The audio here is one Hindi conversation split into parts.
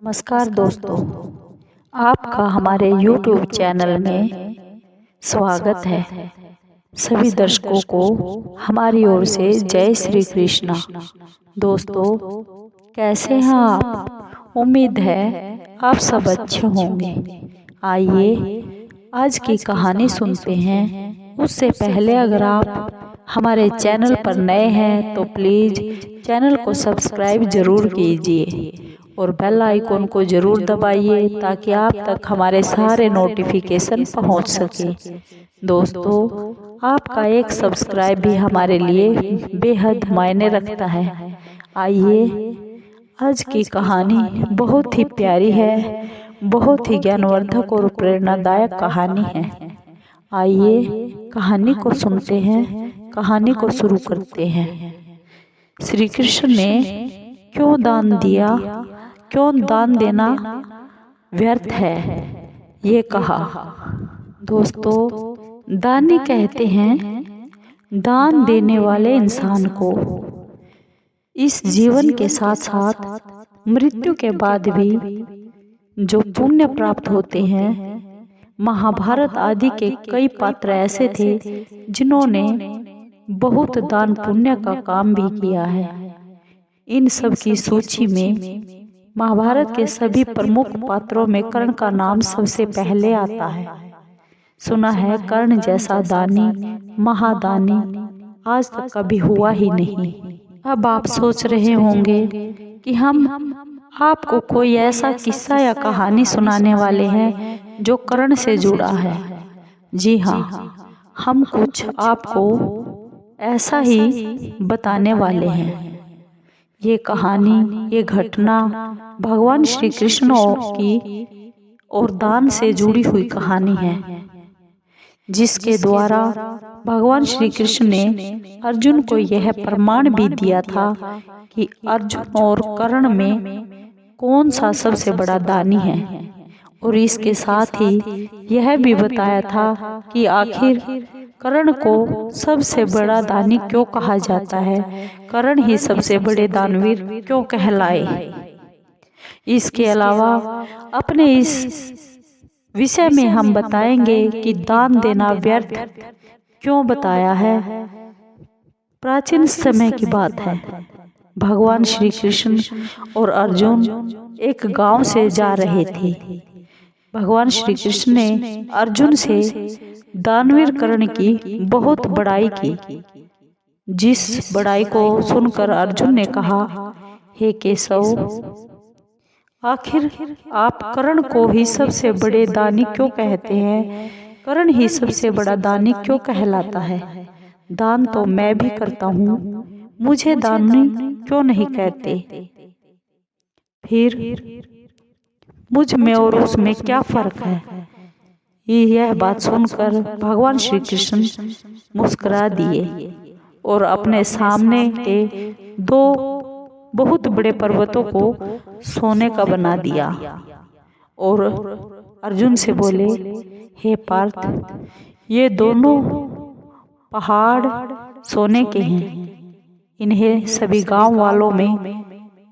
नमस्कार दोस्तों, आपका हमारे YouTube चैनल में स्वागत है। सभी दर्शकों को हमारी ओर से जय श्री कृष्णा। दोस्तों, कैसे हैं आप? उम्मीद है आप सब अच्छे होंगे। आइए आज की कहानी सुनते हैं। उससे पहले अगर आप हमारे चैनल पर नए हैं तो प्लीज़ चैनल को सब्सक्राइब जरूर कीजिए और बेल आइकन को जरूर दबाइए ताकि आप तक हमारे सारे नोटिफिकेशन पहुंच सके। दोस्तों, आपका एक सब्सक्राइब भी हमारे लिए बेहद मायने रखता है। आइए आज की कहानी बहुत ही प्यारी है, बहुत ही ज्ञानवर्धक और प्रेरणादायक कहानी है। आइए कहानी को सुनते हैं, कहानी को शुरू करते हैं। श्री कृष्ण ने क्यों दान दिया, क्यों दान देना व्यर्थ है, ये कहा। दोस्तों, दानी कहते हैं दान देने वाले इंसान को इस जीवन के साथ साथ मृत्यु के बाद भी जो पुण्य प्राप्त होते हैं। महाभारत आदि के कई पात्र ऐसे थे जिन्होंने बहुत दान पुण्य का काम भी किया है। इन सब की सूची में महाभारत के सभी प्रमुख पात्रों में कर्ण का नाम सबसे पहले आता है। सुना है कर्ण जैसा दानी, महादानी आज तक कभी हुआ ही नहीं। अब आप सोच रहे होंगे कि हम आपको कोई ऐसा किस्सा या कहानी सुनाने वाले हैं जो कर्ण से जुड़ा है। जी हाँ, हम कुछ आपको ऐसा ही बताने वाले हैं। ये कहानी, ये घटना भगवान श्री कृष्ण की और दान से जुड़ी हुई कहानी है, जिसके द्वारा भगवान श्री कृष्ण ने अर्जुन को यह प्रमाण भी दिया था कि अर्जुन और कर्ण में कौन सा सबसे बड़ा दानी है। और इसके साथ ही यह भी बताया था कि आखिर कर्ण को सबसे बड़ा दानी क्यों कहा जाता है, कर्ण ही सबसे बड़े दानवीर क्यों कहलाए। इसके अलावा अपने इस विषय में हम बताएंगे कि दान देना व्यर्थ क्यों बताया है। प्राचीन समय की बात है। भगवान श्री कृष्ण और अर्जुन एक गांव से जा रहे थे। भगवान श्री कृष्ण ने अर्जुन से दानवीर कर्ण की बहुत बड़ाई की, जिस बड़ाई को सुनकर अर्जुन ने कहा, हे केशव, आखिर आप कर्ण को ही सबसे बड़े दानी क्यों कहते हैं? कर्ण ही सबसे बड़ा दानी क्यों कहलाता है? दान तो मैं भी करता हूँ, मुझे दानी क्यों नहीं कहते? फिर मुझ में और उसमें क्या फर्क है? यह बात सुनकर भगवान श्री कृष्ण मुस्कुरा दिए और अपने सामने के दो बहुत बड़े पर्वतों को सोने का बना दिया और अर्जुन से बोले, हे पार्थ, ये दोनों पहाड़ सोने के हैं, इन्हें सभी गांव वालों में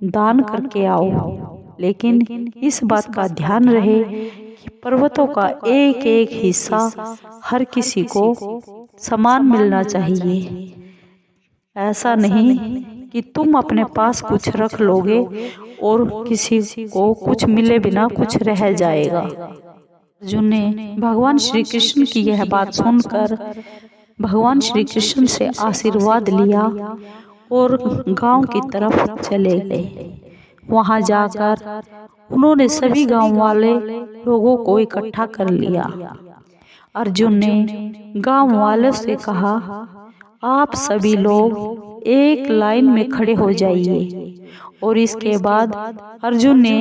दान करके आओ। लेकिन इस बात का ध्यान रहे कि पर्वतों का एक एक हिस्सा हर किसी को समान मिलना चाहिए। ऐसा नहीं कि तुम अपने पास कुछ रख लोगे और किसी को कुछ मिले बिना कुछ रह जाएगा। अर्जुन ने भगवान श्री कृष्ण की यह बात सुनकर भगवान श्री कृष्ण से आशीर्वाद लिया और गांव की तरफ चले गए। वहां जाकर उन्होंने सभी गांव वाले लोगों को इकट्ठा कर लिया। अर्जुन ने गांव वालों से कहा, आप सभी लोग एक लाइन में खड़े हो जाइए। और इसके बाद अर्जुन ने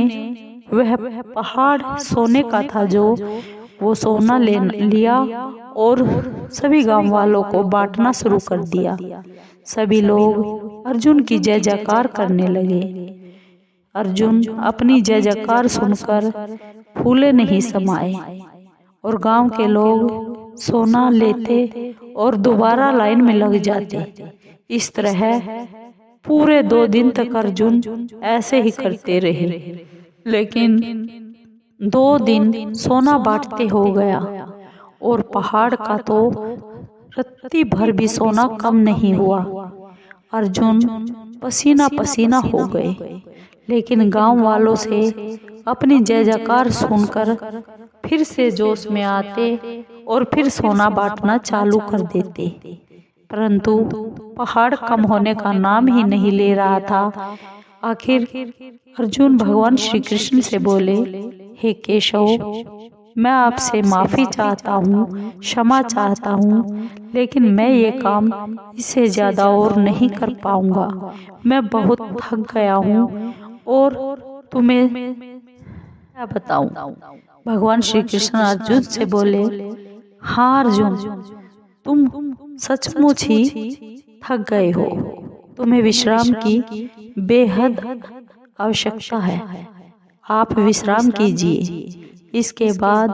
वह पहाड़ सोने का था जो वो सोना ले लिया और सभी गांव वालों को बांटना शुरू कर दिया। सभी लोग अर्जुन की जय जयकार करने लगे। अर्जुन अपनी जय जयकार सुनकर फूले नहीं समाए और गांव के लोग सोना लेते और दोबारा लाइन में लग जाते। इस तरह पूरे 2 दिन तक अर्जुन ऐसे ही करते रहे। लेकिन 2 दिन सोना बांटते हो गया और पहाड़ का तो रत्ती भर भी सोना कम नहीं हुआ। अर्जुन पसीना पसीना हो गए, लेकिन गांव वालों से अपनी जय जयकार सुनकर फिर से जोश में आते और फिर सोना बांटना चालू कर देते। परंतु पहाड़ कम होने का नाम ही नहीं ले रहा था। आखिर अर्जुन भगवान श्री कृष्ण से बोले, हे केशव, मैं आपसे माफी चाहता हूँ, क्षमा चाहता हूँ, लेकिन मैं ये काम इससे ज्यादा और नहीं कर पाऊंगा। मैं बहुत थक गया हूँ और तुम्हें क्या बताऊं। भगवान श्री कृष्ण अर्जुन से बोले, हाँ अर्जुन, तुम सचमुच ही थक गए हो। तुम्हें विश्राम की बेहद आवश्यकता है। आप विश्राम कीजिए। इसके बाद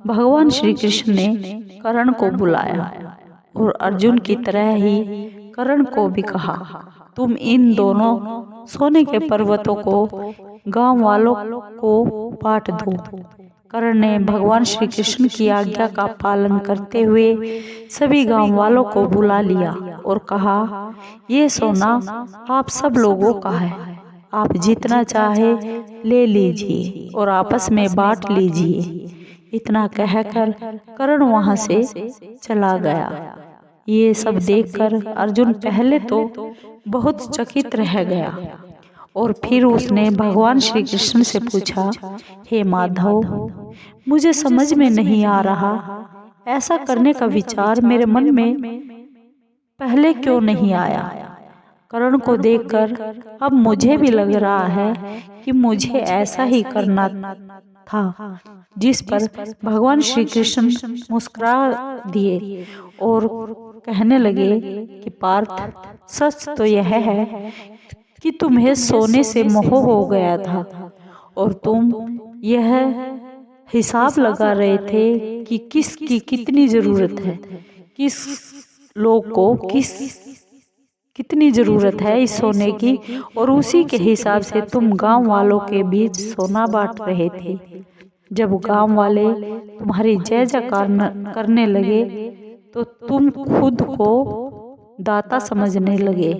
भगवान श्री कृष्ण ने कर्ण को बुलाया और अर्जुन की तरह ही कर्ण को भी कहा, तुम इन दोनों सोने के पर्वतों को गांव वालों को बांट दो। कर्ण ने भगवान श्री कृष्ण की आज्ञा का पालन करते हुए सभी गांव वालों को बुला लिया और कहा, ये सोना आप सब लोगों का है। आप जितना चाहे ले लीजिए और आपस में बांट लीजिए। इतना कहकर कर्ण वहां से चला गया। ये सब देखकर अर्जुन पहले तो बहुत चकित रह गया और फिर उसने भगवान श्री कृष्ण से पूछा, हे माधव, मुझे समझ में नहीं आ रहा, ऐसा करने का विचार मेरे मन में पहले क्यों नहीं आया। कर्ण को देखकर अब मुझे भी लग रहा है कि मुझे ऐसा ही करना था। जिस पर भगवान श्री कृष्ण मुस्कुरा दिए और कहने लगे कि पार्थ, सच तो यह है कि तुम्हें सोने से मोह हो गया था और तुम यह हिसाब लगा रहे थे कि किसकी कितनी जरूरत है, किस लोग को कितनी जरूरत है इस सोने की, और उसी के हिसाब से तुम गांव वालों के बीच सोना बांट रहे थे। जब गांव वाले तुम्हारी जय जयकार करने लगे तो तुम खुद को दाता समझने लगे,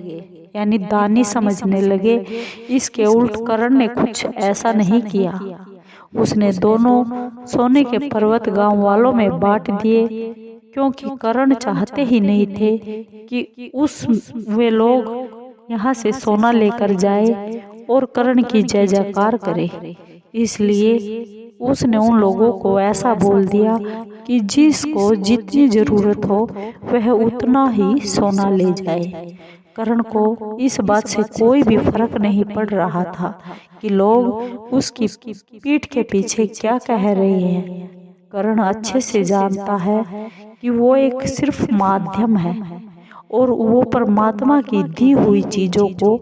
यानी दानी समझने लगे। इसके उल्ट कर्ण ने कुछ ऐसा नहीं किया। उसने दोनों सोने के पर्वत गांव वालों में बांट दिए, क्योंकि कर्ण चाहते ही नहीं थे कि वे लोग यहाँ से सोना लेकर जाए और कर्ण की जय जयकार करे। इसलिए उसने उन लोगों को ऐसा बोल दिया कि जिसको जितनी जरूरत हो वह उतना ही सोना ले जाए। कर्ण को इस बात से कोई भी फर्क नहीं पड़ रहा था कि लोग उसकी पीठ के पीछे क्या कह रहे हैं। कर्ण अच्छे से जानता है कि वो एक सिर्फ माध्यम है और वो परमात्मा की दी हुई चीजों को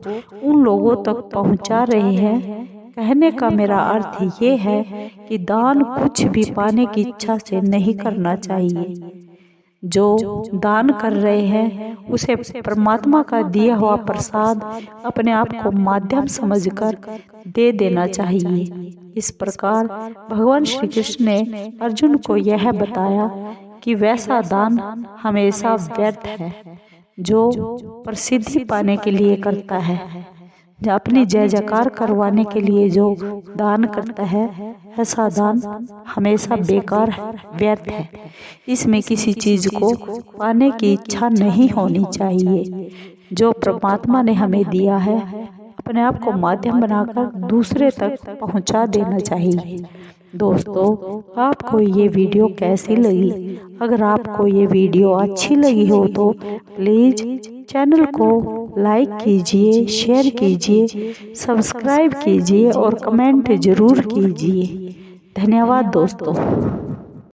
उन लोगों तक पहुंचा रहे हैं। कहने का मेरा अर्थ ये है कि दान कुछ भी पाने की इच्छा से नहीं करना चाहिए। जो दान कर रहे हैं उसे परमात्मा का दिया हुआ प्रसाद अपने आप को माध्यम समझकर दे देना चाहिए। इस प्रकार भगवान श्री कृष्ण ने अर्जुन को यह बताया कि वैसा दान हमेशा व्यर्थ है जो प्रसिद्धि पाने के लिए करता है। अपनी जय जयकार करवाने के लिए जो दान करता है, ऐसा दान हमेशा बेकार है, व्यर्थ है। इसमें किसी चीज को पाने की इच्छा नहीं होनी चाहिए। जो परमात्मा ने हमें दिया है अपने आप को माध्यम बनाकर दूसरे तक पहुंचा देना चाहिए। दोस्तों, आपको ये वीडियो कैसी लगी? अगर आपको ये वीडियो अच्छी लगी हो तो प्लीज़ चैनल को लाइक कीजिए, शेयर कीजिए, सब्सक्राइब कीजिए और कमेंट ज़रूर कीजिए। धन्यवाद दोस्तों।